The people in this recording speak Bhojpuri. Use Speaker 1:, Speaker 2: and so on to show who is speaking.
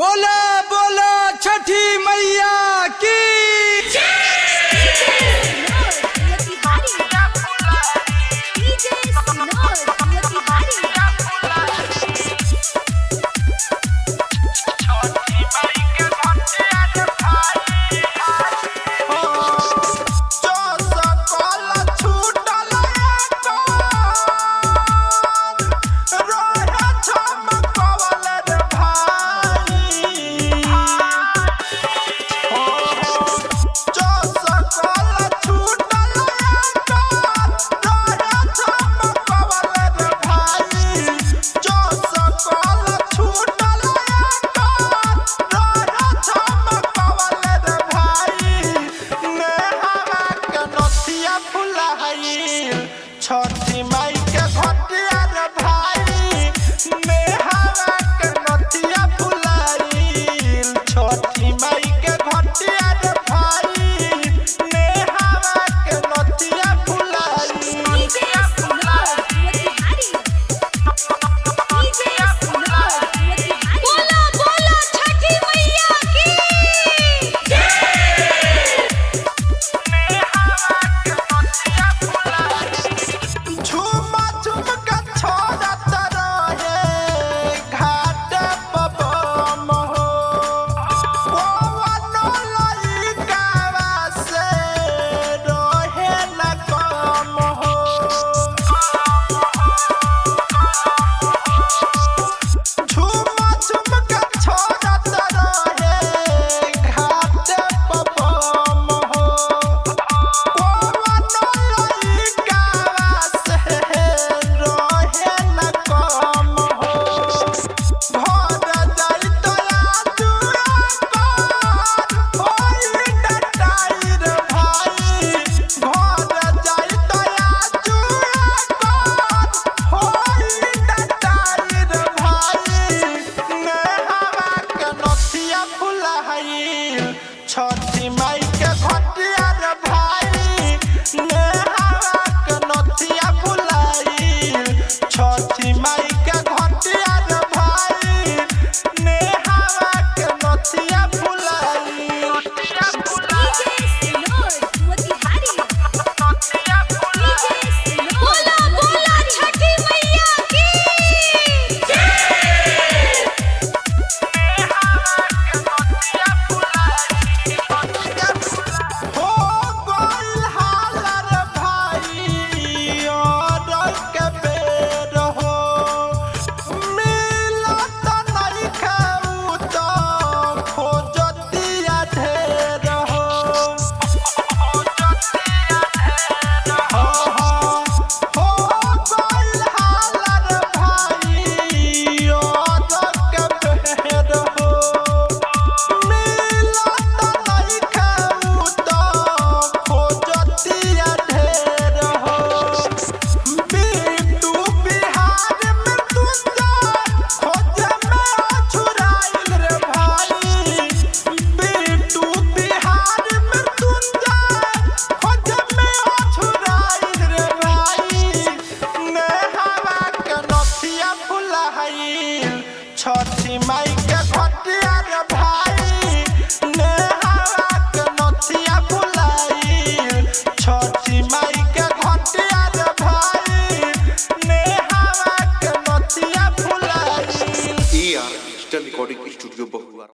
Speaker 1: बोला बोला छठी मैया की
Speaker 2: छठी माई के घटिया रे भाई नेहावा के नथिया फुलाइल। छठी माई के घटिया रे भाई नेहावा के नथिया फुलाइल।
Speaker 3: बोला बोला छठी मैया की
Speaker 2: झुमा झुम के छोड़त रहे घाट पबम हो पवनो लइकावा से रहे न कम हो। झुमा झुम के छोड़त रहे घाट पबम हो पवनो लइकावा से रहे न कम हो। घर जाई तोरा जुआ कर होई डटाई रे भाई। घर जाई तोरा जुआ कर होई डटाई रे भाई। नेहावा के नथिया फुलाइल। छठी माई के घटिया रे भाई नेहावा के नथिया फुलाइल। छठी माई के घटिया रे भाई नेहावा के नथिया फुलाइल।
Speaker 3: बोला बोला छठी मैया की
Speaker 2: हो गइल हाल रे भाई और के बेर हो मिलत नइखे उ त खोजतिया ढेर हो। हो गइल हाल रे भाई और के बेर हो मिलत नइखे उ त खोजतिया ढेर हो। बिट्टू बिहार में तुंजर खोजे में अछुराइल रे भाई। बिट्टू बिहार में तुंजर खोजे में अछुराइल रे भाई। नेहावा के नथिया फुलाइल। छठी माई के घटिया रे भाई नेहावा के नथिया फुलाइल। छठी माई के घटिया रे भाई नेहावा के नथिया फुलाइल।
Speaker 4: AR Digital Recording Studio Bahua।